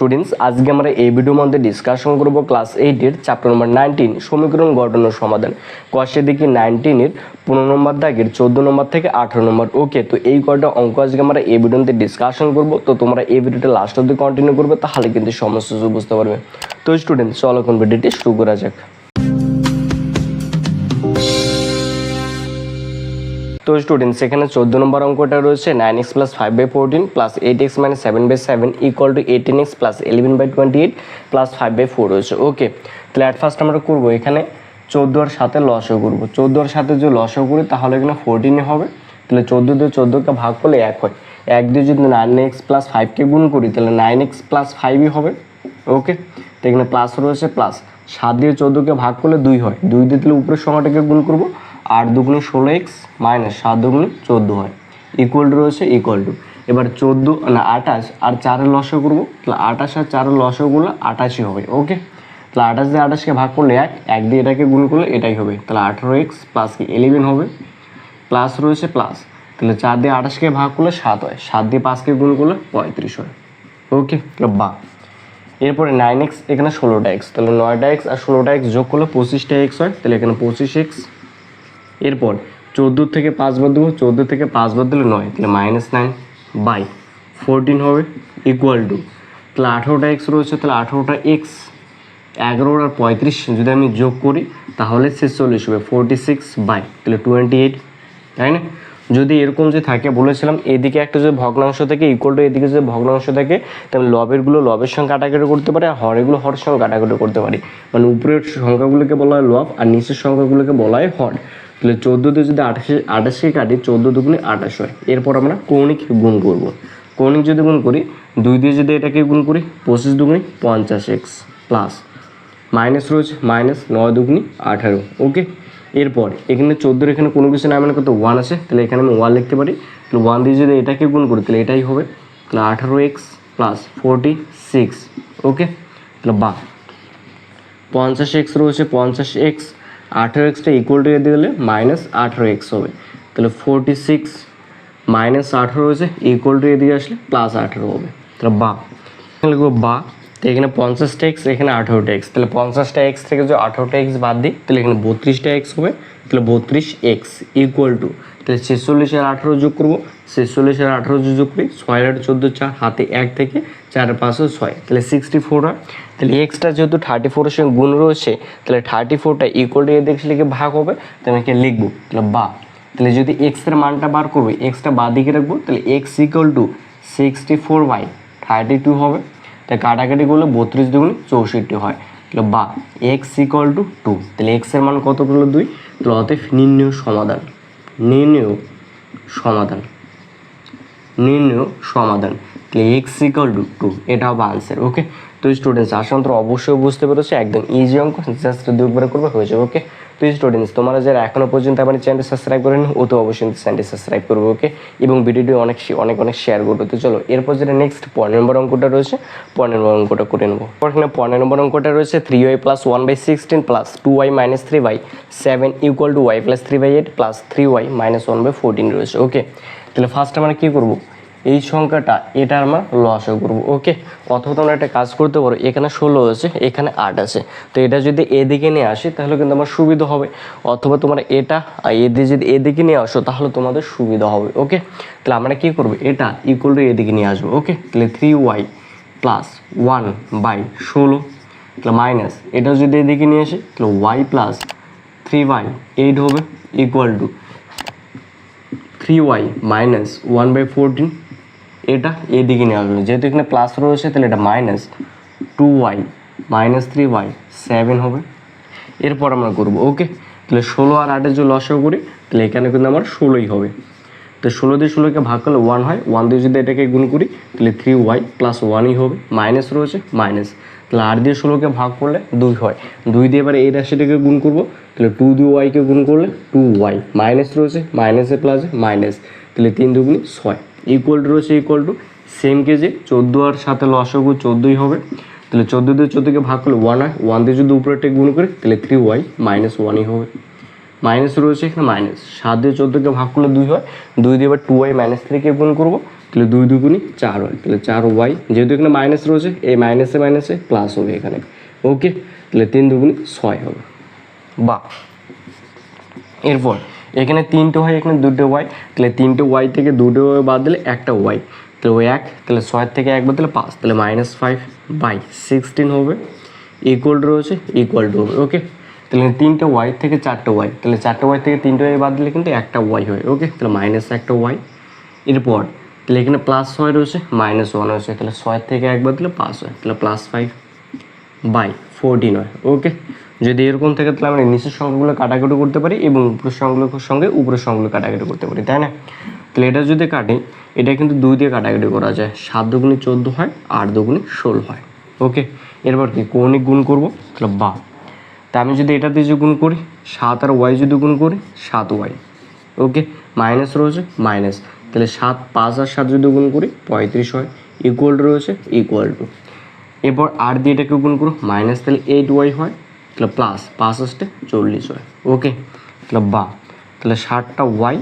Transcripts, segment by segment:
Students আজকে আমরা এই ভিডিওর মধ্যে ডিসকাশন করব ক্লাস 8 এর চ্যাপ্টার নম্বর 19 সমীকরণ গঠন ও সমাধান। কোশ্চে দেখি 19 এর 15 নম্বর দাগের 14 নম্বর থেকে 18 নম্বর। ওকে, তো এই কয়টা অঙ্ক আজকে আমরা এই ভিডিওতে ডিসকাশন করব। তো তোমরা এই ভিডিওটা লাস্ট অবধি কন্টিনিউ করবে, তাহলে কিন্তু সমস্ত কিছু বুঝতে পারবে। তো স্টুডেন্টস চলো এখন ভিডিওটি শুরু করা যাক। তো স্টুডেন্টস এখানে 14 নম্বর অঙ্কটা রয়েছে 9x + 5/14 + 8x - 7/7 = 18x + 11/28 + 5/4 রয়েছে। ওকে, তাহলে অ্যাট ফার্স্ট আমরা করব এখানে 14 এর সাথে লসাগু করব। 14 এর সাথে যদি লসাগু করি তাহলে এখানে 14 হবে। তাহলে 14 দিয়ে 14 কে ভাগ করলে 1 হয়। 1 দিয়ে যদি 9x + 5 কে গুণ করি তাহলে 9x + 5ই হবে। ওকে, তো এখানে প্লাস রয়েছে প্লাস। 7 দিয়ে 14 কে ভাগ করলে 2 হয়। 2 দিয়ে তাহলে উপরের সংখ্যাটাকে গুণ করব। 8 দুগুণে 16x - 7 দুগুণে 14 হয়। ইকুয়াল টু রয়েছে ইকুয়াল টু। এবার 14 না 28 আর 4 লসাগু করব। তাহলে 28 আর 4 লসাগুগুলো 88 হবে। ওকে, তাহলে 28 দিয়ে 28 কে ভাগ করলে 1, 1 দিয়ে এটাকে গুণ করলে এটাই হবে। তাহলে 18x + 11 হবে। প্লাস রয়েছে প্লাস। তাহলে 4 দিয়ে 28 কে ভাগ করলে 7 হয়। 7 দিয়ে 5 কে গুণ করলে 35 হয়। ওকে, তাহলে বা এরপরে 9x এখানে 16টা x, তাহলে 9টা x আর 16টা x যোগ করলে 25টা x হয়। তাহলে এখানে 25x। এরপর 14 থেকে 5 বাদ দেবো। 14 থেকে 5 বাদ দিলে 9, তাহলে -9/14 হবে ইকুয়াল টু। তাহলে 18টা x রয়েছে, তাহলে 18টা x 11 আর 35 যদি আমি যোগ করি তাহলে 46 হবে। 46/, তাহলে 28, তাই না? যদি এরকম যে থাকে বলেছিলাম এদিকে একটা যদি ভগ্নাংশ থাকে ইকুয়াল টু এদিকে যদি ভগ্নাংশ থাকে তাহলে লবেরগুলো লবের সঙ্গে কাটাকাটি করতে পারে আর হরেরগুলো হরের সঙ্গে কাটাকাটি করতে পারি। মানে উপরের সংখ্যাগুলোকে বলা হয় লব আর নিচের সংখ্যাগুলোকে বলা হয় হর। তাহলে 14 দিয়ে যদি 28কে কাটি 14 দুগুণে 28 হয়। এরপর আমরা কৌণিক গুণ করব। কৌণিক যদি গুণ করি 2 দিয়ে যদি এটাকে গুণ করি 25 দুগুণে 50x প্লাস মাইনাস রয়েছে মাইনাস 9 দুগুণে 18। ওকে, এরপর এখানে 14 এখানে কোনো কিছু না মানে কত 1 আছে, তাহলে এখানে আমি 1 লিখতে পারি। তাহলে 1 দিয়ে যদি এটাকে গুণ করি তাহলে এটাই হবে। তাহলে 18x + 46। ওকে, তাহলে বা 50x রয়েছে 50x 18xটা ইকুয়াল টু দিয়ে দিলে -18x হবে। তাহলে 46 - 18 রয়েছে ইকুয়াল টু এদিকে আসলে +18 হবে। তাহলে বা লিখবো বা। তো এখানে 50টা x এখানে 18টা x, তাহলে 50টা x থেকে যদি 18টা x বাদ দিই তাহলে এখানে 32টা x হবে। তাহলে 32x ইকুয়াল টু, তাহলে 46 আর 18 যোগ করবো। 46 আর 18 যোগ করি 6 আর 14 4, হাতে 1 থেকে 4 আর 5 6, তাহলে 64 হয়। তাহলে এক্সটা যেহেতু 34 এর সঙ্গে গুণ রয়েছে তাহলে 34টা ইকুয়াল টু এদিকে লিখে ভাগ হবে। তো আমি এখানে লিখবো তাহলে বা। তাহলে যদি x এর মানটা বার করবো এক্সটা বাঁ দিকে রাখবো তাহলে x ইকুয়াল টু 64/32 হবে। তাই কাটাকাটি করলে 32 দুগুণে 64 হয়। তাহলে বা x ইকুয়াল টু 2। তাহলে x এর মান কত করলো 2। তাহলে অতএব নির্ণয় সমাধান তাহলে x ইকুয়াল টু 2, এটা হবে আনসার। ওকে, তো স্টুডেন্টস আশা করি অবশ্যই বুঝতে পেরেছো, একদম ইজি অঙ্ক, জাস্ট দুইবার করবে হয়ে যাবে। ওকে, তো স্টুডেন্টস তোমরা যারা এখনো পর্যন্ত আমার চ্যানেলটি সাবস্ক্রাইব করেনি ও তো অবশ্যই চ্যানেলটি সাবস্ক্রাইব করবে। ওকে, এবং ভিডিওটি অনেক অনেক শেয়ার করবে। তো চলো এরপর যেটা নেক্সট 15 নম্বর অঙ্কটা রয়েছে 15 নম্বর অঙ্কটা করে নেবো। এখানে 15 নম্বর অঙ্কটা রয়েছে 3y + 1/16 + 2y - 3/7 = y + 3/8 + 3y - 1/14 রয়েছে। ওকে, তাহলে ফার্স্ট আমরা কী করবো এই সংখ্যাটা এটা আমরা লসাগু করব। ওকে, অথবা তোমরা একটা কাজ করতে পারো, এখানে 16 আছে এখানে 8 আছে, তো এটা যদি এদিকে নিয়ে আসি তাহলে কিন্তু আমার সুবিধা হবে। অথবা তোমরা এটা এদিকে যদি এদিকে নিয়ে আসো তাহলে তোমাদের সুবিধা হবে। ওকে, তাহলে আমরা কি করব এটা ইকুয়াল টু এদিকে নিয়ে আসবো। ওকে, তাহলে 3y + 1/16 তাহলে মাইনাস এটা যদি এদিকে নিয়ে আসি তাহলে y + 3/8 হবে ইকুয়াল টু 3y - 1/14। এটা এদিকে নিয়ে আসবে, যেহেতু এখানে প্লাস রয়েছে তাহলে এটা -2y - 3/7 হবে। এরপর আমরা করব। ওকে, তাহলে 16 আর 8 যদি লসাগু করি তাহলে এখানে কিন্তু আমার 16ই হবে। তো 16 দিয়ে 16কে ভাগ করলে 1 হয়। 1 দিয়ে যদি এটাকে গুণ করি তাহলে 3y + 1ই হবে। মাইনাস রয়েছে মাইনাস, তাহলে 8 দিয়ে 16কে ভাগ করলে 2 হয়। 2 দিয়ে এবার এই রাশিটাকে গুণ করব, তাহলে 2 দিয়ে y-কে গুণ করলে 2y, মাইনাস রয়েছে মাইনাসে প্লাসে মাইনাস, তাহলে 3 দুগুণে 6 ইকুয়াল টু রয়েছে ইকুয়াল টু সেম কেজে 14 আর সাথে লসাগু 14ই হবে। তাহলে 14 দিয়ে 14কে ভাগ করলে 1 হয়। 1 দিয়ে যদি উপরেরটা গুণ করি তাহলে 3y - 1ই হবে। মাইনাস রয়েছে এখানে মাইনাস, 7 দিয়ে 14কে ভাগ করলে 2 হয়। 2 দিয়ে এবার 2y - 3কে গুণ করবো তাহলে 2 দুগুণে 4 হয়, তাহলে 4y, যেহেতু এখানে মাইনাস রয়েছে এই মাইনাসে মাইনাসে প্লাস হবে এখানে, ওকে, তাহলে 3 দুগুণে 6 হবে। বা এরপর এখানে 3টে হয়, এখানে 2টে y, তাহলে 3টে y থেকে 2টে y বাদ দিলে একটা y, তাহলে ওই 1, তাহলে 6 থেকে 1 বাদ দিলে 5, তাহলে -5/16 হবে, ইকুয়াল রয়েছে ইকুয়াল টু হবে, ওকে। তাহলে 3টে y থেকে 4টে y, তাহলে 4টে y থেকে 3টে y বাদ দিলে কিন্তু একটা y হয়, ওকে, তাহলে -একটা y। এরপর তাহলে এখানে +6 রয়েছে -1 রয়েছে, তাহলে 6 থেকে 1 বাদ দিলে 5 হয়, তাহলে +5/14 হয়, ওকে। যদি এরকম থাকে তাহলে আমরা নিচের সংখ্যাগুলো কাটাকুটি করতে পারি এবং উপরের সংখ্যাগুলোর সঙ্গে উপরের সংখ্যাগুলো কাটাকুটি করতে পারি, তাই না? তাহলে এটা যদি কাটি, এটা কিন্তু 2 দিয়ে কাটাকুটি করা যায়, 7 দুগুণে 14 হয়, 8 দুগুণে 16 হয়, ওকে। এরপর কি কৌণিক গুণ করবো, তাহলে বা, তা আমি যদি এটা দিয়ে গুণ করি 7 আর y যদি গুণ করি 7y, ওকে, মাইনাস রয়েছে মাইনাস, তাহলে 7 5 আর 7 যদি গুণ করি 35 হয়, ইকুয়াল রয়েছে ইকুয়াল টু। এরপর আর দিয়ে এটাকে গুণ করো মাইনাস, তাহলে 8y হয়, তাহলে প্লাস 5 আসতে 40 হয়, ওকে, তাহলে বা, তাহলে 60টা y,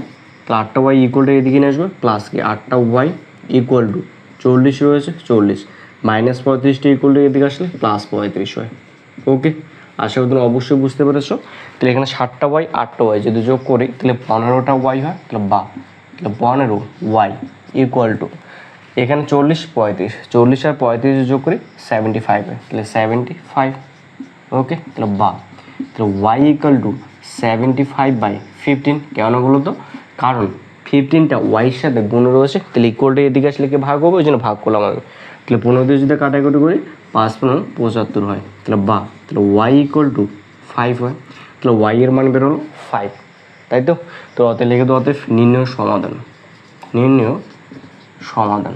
তাহলে 8টা y ইকুয়াল টু এদিকে নিয়ে আসবে, প্লাস কি 8টা y ইকুয়াল টু 40 রয়েছে 40, -35টা ইকুয়াল টু এদিকে আসলে +35 হয়, ওকে। আশা করি তুমি অবশ্যই বুঝতে পেরেছো। তাহলে এখানে 60টা y 8টা y যদি যোগ করি তাহলে 15টা y হয়, তাহলে বা, তাহলে 15y ইকুয়াল টু, এখানে 40 35, 40 আর 35 যোগ করি 75 হয়, তাহলে 75, ওকে, তাহলে বা, তাহলে y ইকুয়াল টু 75/15, কেন বলো তো? কারণ 15টা ওয়াইয়ের সাথে গুণ রয়েছে, তাহলে ইকুয়ালটা এদিকে আসলে কি ভাগ হবে, ওই জন্য ভাগ করলাম আমি। তাহলে 15 দিয়ে যদি কাটাকুটি করি 5 15 75 হয়, তাহলে বা, তাহলে y ইকুয়াল টু 5 হয়, তাহলে y এর মান বের হলো 5, তাই তো? তো অতএব লিখে তো অতএব নির্ণয় সমাধান, নির্ণয় সমাধান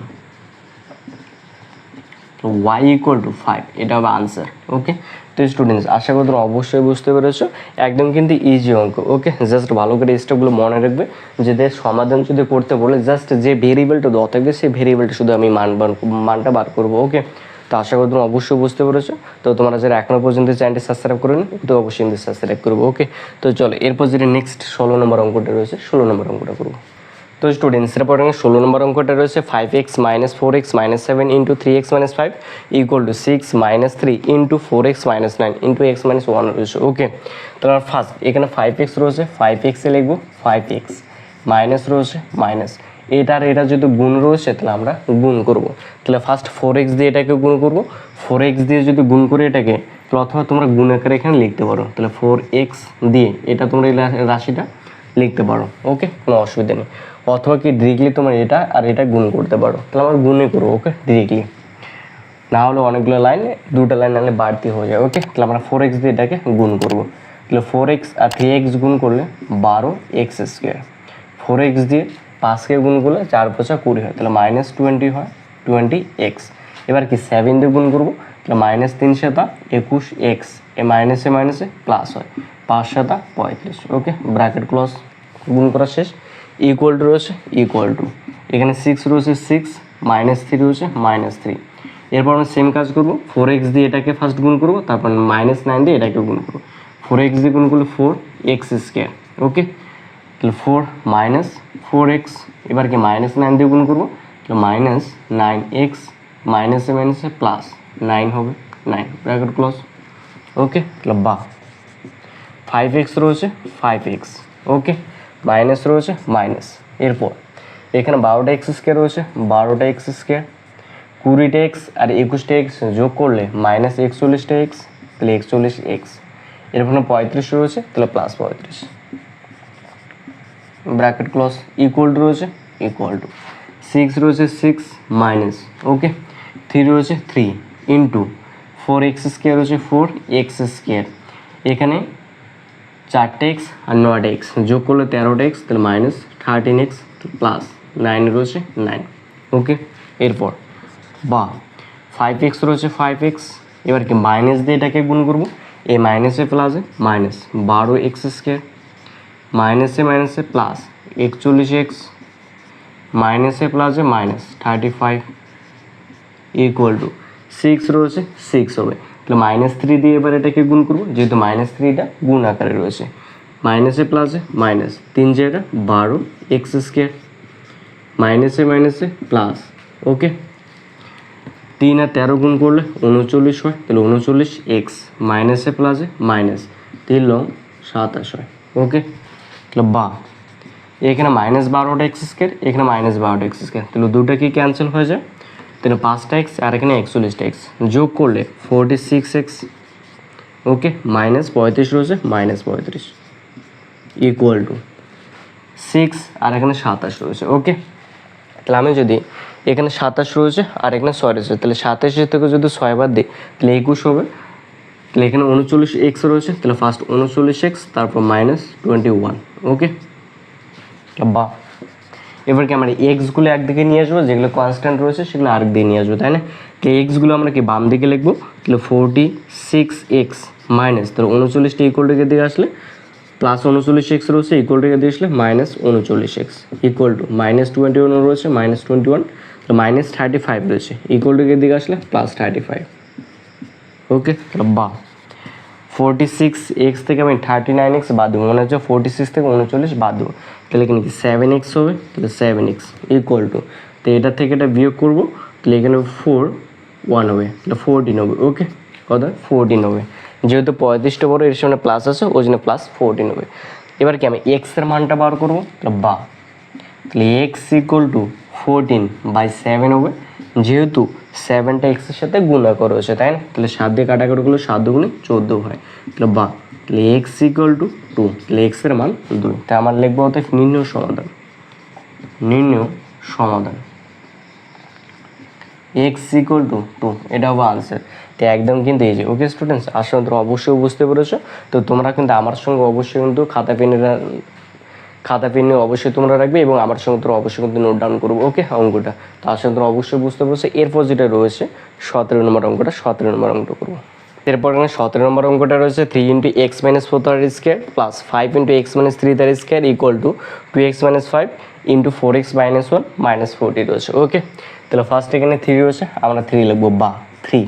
y ইকুয়াল টু 5, এটা হবে আনসার, ওকে। তো স্টুডেন্টস আশা করি তোমরা অবশ্যই বুঝতে পেরেছো, একদম কিন্তু ইজি অঙ্ক, ওকে। জাস্ট ভালো করে স্টেপগুলো মনে রাখবে, যে সমাধান যদি করতে বলে জাস্ট যে ভেরিয়েবলটা দেওয়া থাকবে সেই ভেরিয়েবলটা শুধু আমি মানটা বার করবো, ওকে। তো আশা করি তোমরা অবশ্যই বুঝতে পেরেছো। তো তোমরা যারা এখনো পর্যন্ত চ্যানেলটি সাবস্ক্রাইব করেনি তো অবশ্যই সাবস্ক্রাইব করবো, ওকে। তো চলো এরপর যেটা নেক্সট 16 নম্বর অঙ্কটা রয়েছে 16 নম্বর অঙ্কটা করবো। তো স্টুডেন্টস এরপর 16 নম্বর অঙ্কটা রয়েছে 5x - 4x - 7 × 3x - 5 = 6 - 3 × 4x - 9 × x - 1 রয়েছে, ওকে। তাহলে ফার্স্ট এখানে 5x রয়েছে, 5x এ লিখবো 5x, মাইনাস রয়েছে মাইনাস, এটার এটা যদি গুণ রয়েছে তাহলে আমরা গুণ করব। তাহলে ফার্স্ট 4x দিয়ে এটাকে গুণ করব, 4x দিয়ে যদি গুণ করে এটাকে, তাহলে অথবা তোমরা গুণ আকারে এখানে লিখতে পারো, তাহলে 4x দিয়ে এটা তোমরা এই রাশিটা লিখতে পারো, ওকে, কোনো অসুবিধা নেই। অথবা কি ডিরেক্টলি তোমরা এটা আর এটা গুণ করতে পারো, তাহলে আমরা গুণে করবো, ওকে, ডিরেক্টলি। না হলে অনেকগুলো লাইনে দুটো লাইন নাহলে বাড়তি হয়ে যায়, ওকে। তাহলে আমরা 4x দিয়ে এটাকে গুণ করবো, তাহলে 4x আর 3x গুণ করলে 12x², 4x দিয়ে 5কে গুণ করলে 4 × 5 = 20 হয়, তাহলে -20 হয় 20x। এবার কি 7 দিয়ে গুণ করবো, তাহলে -3 × 7 = 21x, এ মাইনাসে মাইনাসে প্লাস হয়, 5 × 7 = 35, ওকে, ব্র্যাকেট ক্লোজ, গুণ করা শেষ, ইকুয়াল টু রয়েছে ইকুয়াল টু, এখানে 6 রয়েছে 6, -3 রয়েছে -3। এরপর আমরা সেম কাজ করবো, 4x দিয়ে এটাকে ফার্স্ট গুণ করবো, তারপর -9 দিয়ে এটাকে গুণ করবো, 4x দিয়ে গুণ করলে 4x², ওকে। তাহলে 4 - 4x, এবার কি -9 দিয়ে গুণ করবো, তাহলে -9x, মাইনাসে মাইনাসে প্লাস 9 হবে 9, ব্র্যাকেট ক্লোজ, ওকে। তাহলে বা 5x রয়েছে 5x, ওকে, মাইনাস রয়েছে মাইনাস, এরপর এখানে 12টা x² রয়েছে, 12টা x², 20টা x আর 21টা x যোগ করলে -41টা x, তাহলে 41x। এরপর 35 রয়েছে, তাহলে +35, ব্র্যাকেট ক্লোজ, ইকুয়াল টু রয়েছে ইকুয়াল টু, 6 রয়েছে 6 মাইনাস, ওকে, 3 রয়েছে 3 ইন্টু 4x² রয়েছে 4x², এখানে 4টা x আর 9টা x যোগ করলে 13টা x, তাহলে -13x প্লাস 9 রয়েছে 9, ওকে। এরপর বা 5x রয়েছে 5x, এবার কি মাইনাস দিয়ে এটাকে গুণ করবো, এই মাইনাসে প্লাসে মাইনাস 12x², মাইনাসে মাইনাসে প্লাস 41x, মাইনাসে প্লাসে -35 ইকুয়াল টু 6 রয়েছে 6 হবে, তাহলে -3 দিয়ে এবার এটাকে গুণ করবো, যেহেতু -3টা গুণ আকারে রয়েছে, মাইনাসে প্লাসে মাইনাস 3 জায়গা 12x², মাইনাসে প্লাস। ওকে, 3 আর 13 গুণ করলে 39 হয়, তাহলে 39 এক্স মাইনাসে প্লাসে মাইনাস 3 লং 27 হয়। ওকে, তাহলে বা এখানে -12টা এক্স স্কোয়ার, এখানে -12টা এক্স স্কোয়ার, তাহলে দুটো কি ক্যান্সেল হয়ে যায়, তাহলে 5টা এক্স আর এখানে 41টা এক্স যোগ করলে 46 এক্স। ওকে, -35 রয়েছে -35 ইকুয়াল টু 6 আর এখানে 27 রয়েছে। ওকে, তাহলে আমি যদি এখানে 27 রয়েছে আর এখানে 6 রয়েছে, তাহলে 27 থেকে যদি 6 বাদ দিই তাহলে 21 হবে। তাহলে এখানে 39 এক্স রয়েছে, তাহলে ফার্স্ট 39 এক্স তারপর -21। ওকে, বা এবার কি আমরা এক্সগুলো একদিকে নিয়ে আসবো, যেগুলো কনস্ট্যান্ট রয়েছে সেগুলো আরেকদিকে নিয়ে আসবো, তাই না? তো এক্সগুলো আমরা কি বাম দিকে লিখবো, তাহলে 46 এক্স মাইনাস, তাহলে 39টা ইকুয়াল টু দিকে আসলে প্লাস 39 এক্স রয়েছে ইকুয়াল টু দিয়ে আসলে -39 এক্স ইকুয়াল টু -21 রয়েছে -21, তো -35 রয়েছে ইকুয়াল টু দিকে আসলে +35। ওকে, তাহলে বা 46 এক্স থেকে আমি 39 এক্স বাদ দেবো, মনে হচ্ছে 46 থেকে 39 বাদ দেবো, তাহলে এখানে কি 7 এক্স হবে, তাহলে 7 এক্স ইকুয়াল টু, তো এটা থেকে এটা বিয়োগ করবো, তাহলে এখানে 1 হবে, তাহলে 14 হবে। ওকে, কত 14 হবে, যেহেতু 35টা বড় এর সামনে প্লাস আছে ওই জন্য +14 হবে। এবার কি আমি এক্সের মানটা বার করবো, তাহলে বা তাহলে এক্স ইকুয়াল টু 14/7 হবে, যেহেতু 7টা এক্সের সাথে গুণাকার রয়েছে, তাই না? তাহলে 7 দিয়ে কাটাকাটি করলে 7 দুগুণে 14 হয়, তাহলে বা তাহলে এক্স ইকুয়াল টু 2, তাহলে এক্সের মান 2। তাই আমার লিখবো অর্থাৎ নির্ণয় সমাধান এক্স ইকুয়াল টু 2, এটা হবে আনসার। তো একদম কিন্তু এই যে। ওকে স্টুডেন্টস, আসলে তোমরা অবশ্যই বুঝতে পেরেছো। তো তোমরা কিন্তু আমার সঙ্গে অবশ্যই কিন্তু খাতা পেন অবশ্যই তোমরা রাখবে এবং আমার সঙ্গে তোমরা অবশ্যই কিন্তু নোট ডাউন করবো। ওকে, অঙ্কটা তো আসলে তোমরা অবশ্যই বুঝতে পেরেছো। এরপর যেটা রয়েছে 17 নম্বর অঙ্কটা, 17 নম্বর অঙ্কটা করবো। এরপর এখানে 17 নম্বর অঙ্কটা রয়েছে 3 × x - 4 তার স্কোয়ার প্লাস 5 × x - 3 তার square equal to 2x - 5 × 4x - 1 -40 রয়েছে। ওকে, তাহলে ফার্স্ট এখানে 3 রয়েছে, আমরা 3 লিখবো, বা 3,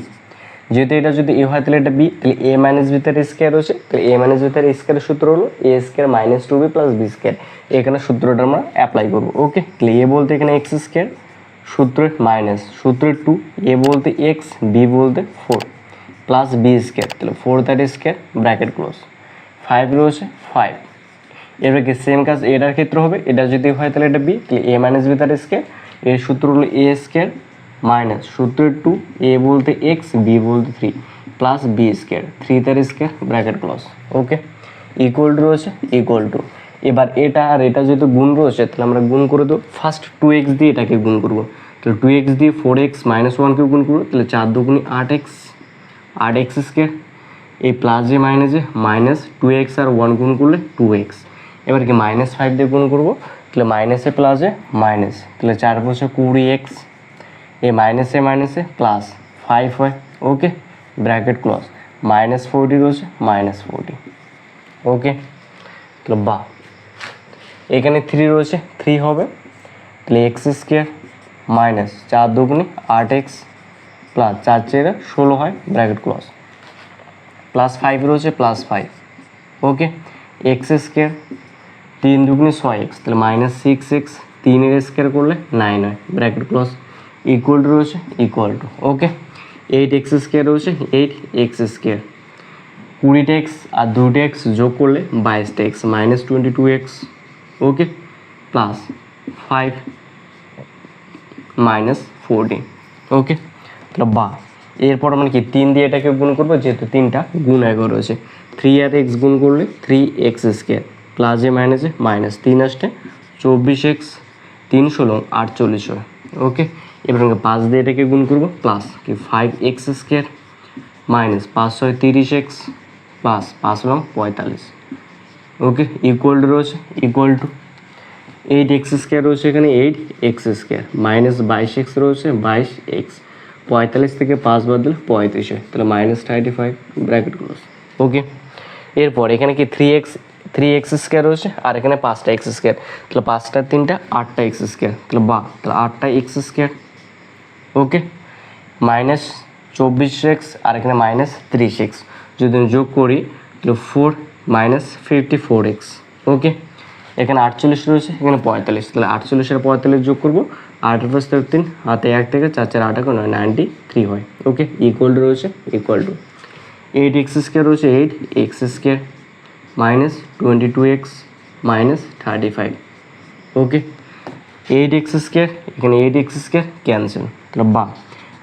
যেহেতু এটা যদি এ হয় তাহলে এটা বি, তাহলে a - b তার স্কোয়ার রয়েছে, তাহলে a - b তার স্কোয়ারের সূত্র হলো a square - 2b + b square, এখানে সূত্রটা আমরা অ্যাপ্লাই করবো। ওকে, তাহলে a বলতে এখানে x স্কোয়ার, সূত্রের মাইনাস সূত্রের 2, a বলতে x, b বলতে 4 প্লাস b স্কোয়ার, তাহলে 4 তার স্কোয়ার ব্র্যাকেট ক্লোজ, 5 রয়েছে 5। এবার কি সেম কাজ এটার ক্ষেত্রে হবে, এটা যদি হয় তাহলে এটা b, তাহলে a - b তার স্কোয়ার, এর সূত্র হলো a স্কোয়ার মাইনাস সূত্রের 2, a বলতে x, b বলতে 3 প্লাস b স্কোয়ার 3 তার square bracket close. Okay, equal to রয়েছে ইকুয়াল টু। এবার এটা আর এটা যেহেতু গুণ রয়েছে তাহলে আমরা গুণ করে দেবো, ফার্স্ট 2x দিয়ে এটাকে গুণ করবো, তাহলে 2x দিয়ে 4x - 1কে গুণ করবো, তাহলে 4 দুগুণে 8x স্কোয়ার, এই প্লাসে মাইনাসে -2x আর 1 গুণ করলে 2x। এবার কি -5 দিয়ে গুণ করবো, তাহলে মাইনাসে প্লাসে মাইনাস, তাহলে 4 বসে 20x, এই মাইনাসে প্লাস 5 হয়। ওকে, ব্র্যাকেট ক্লোজ, -40 রয়েছে -40। ওকে, তাহলে বা এখানে 3 রয়েছে 3 হবে, তাহলে x স্কোয়ার মাইনাস 4 দুগুণে 8x প্লাস 4 চেয়ে 16 হয় ব্র্যাকেট ক্লোজ, প্লাস 5 রয়েছে +5। ওকে, এক্স স্কোয়ার 3 দুগুণে 6x, তাহলে -6x, 3 এর স্কোয়ার করলে 9 হয় ব্র্যাকেট ক্লোজ, ইকুয়াল টু রয়েছে equal to. Okay, 8x square রয়েছে 8x স্কোয়ার, 20x আর 2x যোগ করলে 22x -22x। ওকে, প্লাস 5 -40। ওকে, তাহলে বা এরপর আমরা কি 3 দিয়ে এটাকে গুণ করবো, যেহেতু 3টা গুণ আগে রয়েছে, 3 আর x গুণ করলে 3x স্কোয়ার প্লাসে মাইনাসে মাইনাস 3 আসতে 24x 3 16 48 হয়। ওকে, এবার আমরা 5 দিয়ে এটাকে গুণ করবো, প্লাস কি 5x square minus 5 6 30x plus 5 9 45। Okay, equal to রয়েছে ইকুয়াল টু 8x স্কোয়ার রয়েছে এখানে 8x স্কোয়ার মাইনাস 22x রয়েছে 22x, 45 থেকে 5 বাদ দিলে 35 হয়, তাহলে -35 ব্র্যাকেট ক্লোজ। ওকে, এরপর এখানে কি 3x স্কোয়ার রয়েছে আর এখানে 5টা x স্কোয়ার, তাহলে 5টা 3টা 8টা x স্কোয়ার, তাহলে বা তাহলে 8টা x স্কোয়ার। ওকে, -24x আর এখানে -30x, যদি আমি যোগ করি তাহলে 4 -54x। ওকে, এখানে 48 রয়েছে, এখানে 45, তাহলে 48 আর 45 যোগ করবো, 8 + 3 হাতে 1 থেকে 4 4 8 9 93 হয়। ওকে, ইকুয়াল টু রয়েছে ইকুয়াল টু 8x² রয়েছে 8x² মাইনাস 22x মাইনাস 35। ওকে, 8x² এখানে 8x² ক্যান্সেল, তাহলে বা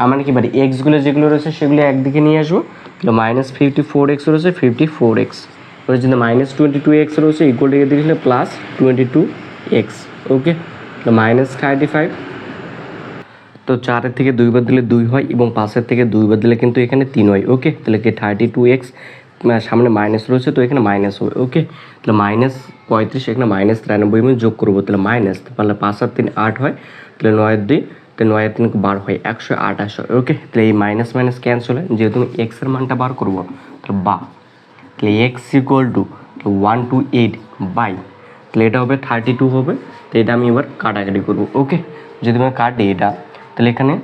আমরা কি পারি এক্সগুলো যেগুলো রয়েছে সেগুলো একদিকে নিয়ে আসবো, তাহলে -54x রয়েছে 54x রয়েছে, যদি -22x রয়েছে ইকুয়াল টু এদিকে ছিল +22x। ওকে, তাহলে -35, তো 4 থেকে 2 বাদ দিলে 2 হয় এবং 5 থেকে 2 বাদ দিলে কিন্তু এখানে 3 হয়। ওকে, তাহলে কি 32x সামনে মাইনাস রয়েছে তো এখানে মাইনাস হবে। ওকে, তাহলে -35 এখানে -93 আমি যোগ করবো, তাহলে মাইনাস, তাহলে 5 আর 3 8 হয়, তাহলে 9 আর 2, তাহলে 9 আর 3 12 হয়, 128 হয়। ওকে, তাহলে এই মাইনাস মাইনাস ক্যান্সেল হয়, যেহেতু আমি এক্স এর মানটা বার করবো, তাহলে বা তাহলে এক্স ইকুয়াল টু 128 বাই, তাহলে এটা হবে 32 হবে, তো এটা আমি এবার কাটাকাটি করবো। ওকে, যদি আমি কাটি এটা, তাহলে এখানে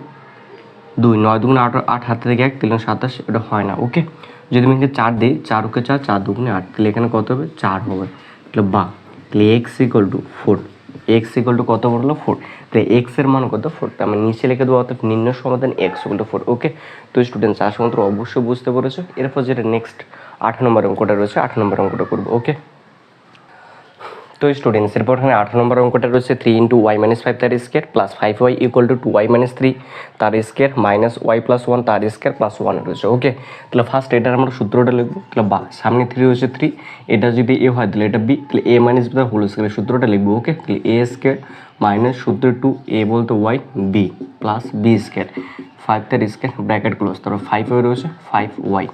2 9 2 8 8 হাতে থেকে 1 তাহলে 27, এটা হয় না। ওকে, যদি আমি এখানে 4 দিই, 4 ওকে 4 4 2 8, তাহলে এখানে কত হবে 4 হবে, তাহলে বা তাহলে x equal to 4, x equal to কত বললো 4, তাহলে এক্স এর মান কত 4, তো আমি নিচে লিখে দেবো, অর্থাৎ নির্ণয় সমাধান এক্স ইকুয়াল টু 4। ওকে, তো স্টুডেন্টস আশা করি অবশ্যই বুঝতে পেরেছো। এরপর যেটা নেক্সট 8 নম্বর অঙ্কটা রয়েছে, 8 নম্বর অঙ্কটা করবো। ওকে, তো স্টুডেন্টস এরপর এখানে 8 নম্বর অঙ্কটা রয়েছে 3 × y - 5 তার square plus 5y equal two 2y - 3 তার স্কয়ার মাইনাস y + 1 তার স্কয়ার প্লাস 1 রয়েছে। ওকে, তাহলে ফার্স্ট এটার আমরা সূত্রটা লিখবো, তাহলে বা সামনে 3 রয়েছে 3, এটা যদি a হয় তাহলে এটা b, তাহলে a - b তার হোল স্কয়ার সূত্রটা লিখবো। ওকে, তাহলে a স্কয়ার মাইনাস সূত্র 2a বলতে y b plus b square 5 তার স্কয়ার ব্র্যাকেট ক্লোজ, তারপর 5y রয়েছে 5y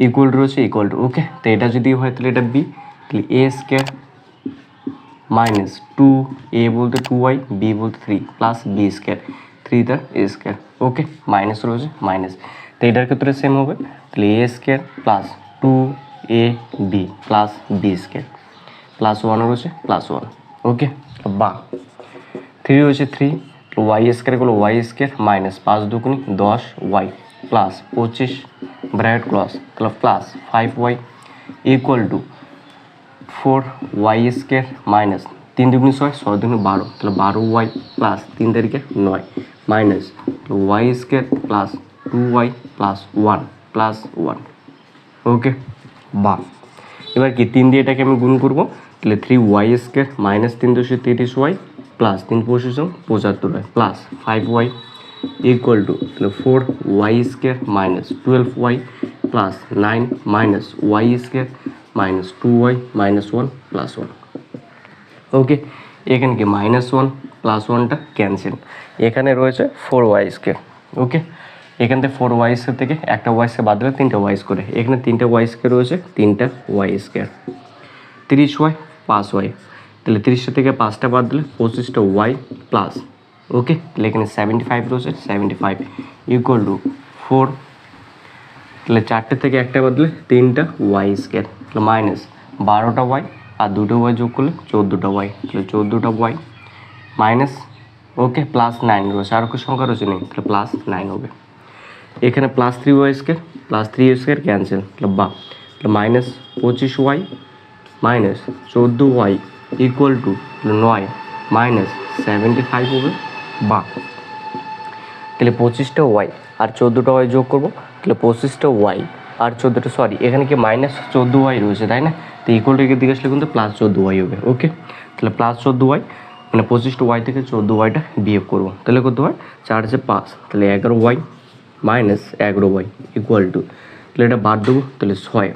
ইকুয়াল রয়েছে ইকুয়াল টু। ওকে, তো এটা যদি হয় তাহলে এটা b, তাহলে a স্কয়ার মাইনাস 2a বলতে 2y b বলতে 3 প্লাস b স্কয়ার 3 তার স্কয়ার। ওকে, মাইনাস রয়েছে মাইনাস, তো এটার ক্ষেত্রে সেম হবে, তাহলে a square plus 2ab plus b square plus 1 রয়েছে প্লাস 1। ওকে, বা 3 রয়েছে 3, y স্কয়ার গুলো y স্কয়ার মাইনাস 5 দুগুণি 10y প্লাস 25 ব্র্যাকেট ক্লোজ, তাহলে plus 5y equal to 4y square minus 3 দুগুণি 6 6 দুগুণি 12, তাহলে 12y প্লাস 3 তারিখে 9 মাইনাস y square plus 2y plus 1 plus 1। Okay, বা এবার কি 3 দিয়ে এটাকে আমি গুণ করবো, তাহলে 3y square minus 3 × 30y plus 3 × 25 75y plus 5y equal two, তাহলে 4y square minus 12y plus 9 মাইনাস y square minus 2y minus 1 plus 1। ওকে, এখানে কি -1 প্লাস 1টা ক্যান্সেল, এখানে রয়েছে 4y স্কয়ার। ওকে, এখান থেকে 4y স্কয়ার থেকে একটা y স্কয়ার বাদ দিলে 3টা y স্কয়ার, এখানে 3টা y স্কয়ার রয়েছে 3টা y স্কয়ার, 30y 5y, তাহলে 30টা থেকে 5টা বাদ দিলে 25টা y প্লাস। ওকে, তাহলে এখানে 75 রয়েছে 75 ইকুয়াল টু 4, তাহলে 4টে থেকে একটা বাদলে 3টা y স্কয়ার, তাহলে মাইনাস 12টা y আর 2টা y যোগ করলে 14টা y, তাহলে 14টা y মাইনাস। ওকে, প্লাস 9 রয়েছে, আর কোনো সংখ্যা রয়েছে নেই, তাহলে প্লাস 9 হবে। এখানে plus 3y square plus 3y square cancel, তাহলে বা তাহলে minus 25y minus 14y equal to 9 minus 75 হবে। বা তাহলে 25টা y আর 14টা y যোগ করবো, তাহলে 25টা y আর 14টা, সরি এখানে কি মাইনাস 14y রয়েছে তাই না, তো ইকুয়াল টু দিকে আসলে কিন্তু প্লাস 14y হবে। ওকে, তাহলে প্লাস 14y মানে 25টা y থেকে 14yটা বিয়োগ করবো, তাহলে কত হয় 4 আছে 5, তাহলে 11y minus 11y equal to, তাহলে এটা বাদ দেবো, তাহলে 6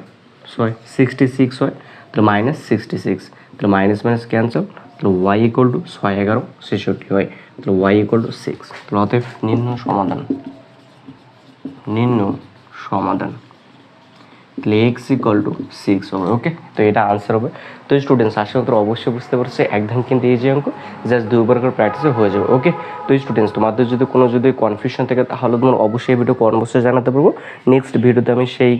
66 হয়, তাহলে মাইনাস 66, তাহলে মাইনাস মাইনাস ক্যান্সেল, তাহলে y ইকুয়াল টু 6 11 66 হয়, তাহলে y ইকুয়াল টু 6, তাহলে অতএব নির্ণয় সমাধান তাহলে x ইকুয়াল টু 6 হবে। ওকে, তো এটা আনসার হবে। তো স্টুডেন্টস আশা করি অবশ্যই বুঝতে পারছে, একদম কিন্তু এই যে অঙ্ক জাস্ট 2বার করে প্র্যাকটিসে হয়ে যাবে। ওকে, তো স্টুডেন্টস তোমাদের যদি কোনো কনফিউশন থাকে তাহলে তোমার অবশ্যই এই ভিডিও অবশ্যই জানাতে পারবো, নেক্সট ভিডিওতে আমি সেই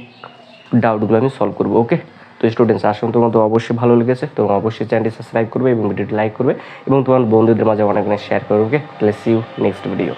ডাউটগুলো আমি সলভ করবো। ওকে, তো স্টুডেন্টস আশা করি তোমাদের অবশ্যই ভালো লেগেছে, তো অবশ্যই চ্যানেলটি সাবস্ক্রাইব করবে এবং ভিডিওটি লাইক করবে এবং তোমার বন্ধুদের মাঝে অনেক শেয়ার করবে। ওকে, তাহলে সি ইউ নেক্সট ভিডিও।